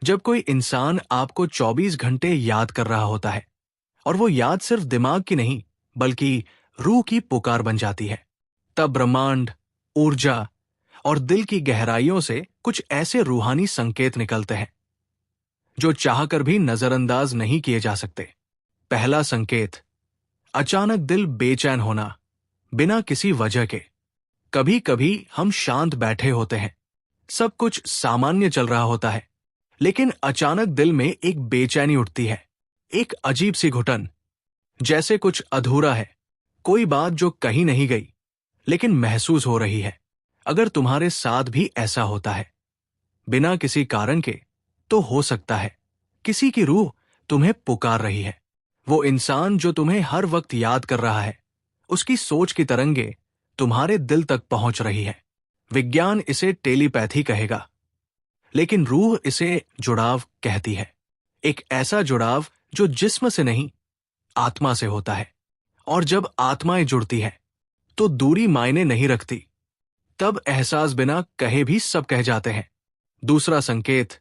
जब कोई इंसान आपको 24 घंटे याद कर रहा होता है और वो याद सिर्फ दिमाग की नहीं बल्कि रूह की पुकार बन जाती है, तब ब्रह्मांड, ऊर्जा और दिल की गहराइयों से कुछ ऐसे रूहानी संकेत निकलते हैं जो चाहकर भी नजरअंदाज नहीं किए जा सकते। पहला संकेत, अचानक दिल बेचैन होना बिना किसी वजह के। कभी कभी हम शांत बैठे होते हैं, सब कुछ सामान्य चल रहा होता है, लेकिन अचानक दिल में एक बेचैनी उठती है, एक अजीब सी घुटन, जैसे कुछ अधूरा है, कोई बात जो कही नहीं गई लेकिन महसूस हो रही है। अगर तुम्हारे साथ भी ऐसा होता है बिना किसी कारण के, तो हो सकता है किसी की रूह तुम्हें पुकार रही है। वो इंसान जो तुम्हें हर वक्त याद कर रहा है, उसकी सोच की तरंगे तुम्हारे दिल तक पहुंच रही है। विज्ञान इसे टेलीपैथी कहेगा, लेकिन रूह इसे जुड़ाव कहती है। एक ऐसा जुड़ाव जो जिस्म से नहीं, आत्मा से होता है। और जब आत्माएं जुड़ती हैं तो दूरी मायने नहीं रखती, तब एहसास बिना कहे भी सब कह जाते हैं। दूसरा संकेत,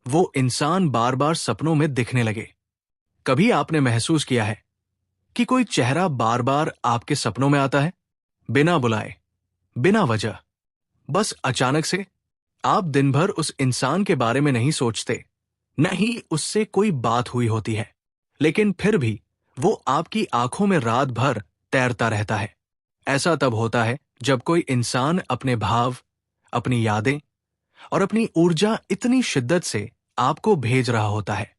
वो इंसान बार बार सपनों में दिखने लगे। कभी आपने महसूस किया है कि कोई चेहरा बार बार आपके सपनों में आता है, बिना बुलाए, बिना वजह, बस अचानक से? आप दिन भर उस इंसान के बारे में नहीं सोचते, न ही उससे कोई बात हुई होती है, लेकिन फिर भी वो आपकी आंखों में रात भर तैरता रहता है। ऐसा तब होता है जब कोई इंसान अपने भाव, अपनी यादें और अपनी ऊर्जा इतनी शिद्दत से आपको भेज रहा होता है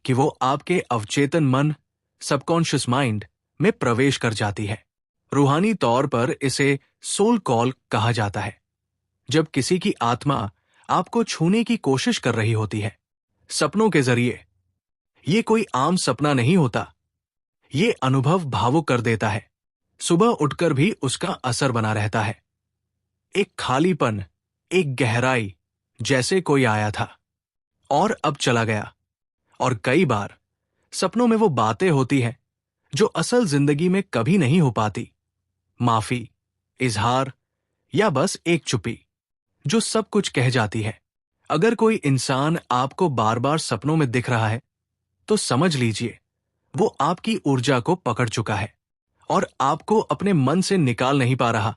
कि वो आपके अवचेतन मन, सबकॉन्शियस माइंड में प्रवेश कर जाती है। रूहानी तौर पर इसे सोल कॉल कहा जाता है। जब किसी की आत्मा आपको छूने की कोशिश कर रही होती है सपनों के जरिए, ये कोई आम सपना नहीं होता, ये अनुभव भावुक कर देता है। सुबह उठकर भी उसका असर बना रहता है। एक खालीपन, एक गहराई, जैसे कोई आया था और अब चला गया। और कई बार सपनों में वो बातें होती हैं जो असल जिंदगी में कभी नहीं हो पाती। माफी, इजहार या बस एक चुप्पी जो सब कुछ कह जाती है। अगर कोई इंसान आपको बार बार सपनों में दिख रहा है, तो समझ लीजिए वो आपकी ऊर्जा को पकड़ चुका है और आपको अपने मन से निकाल नहीं पा रहा।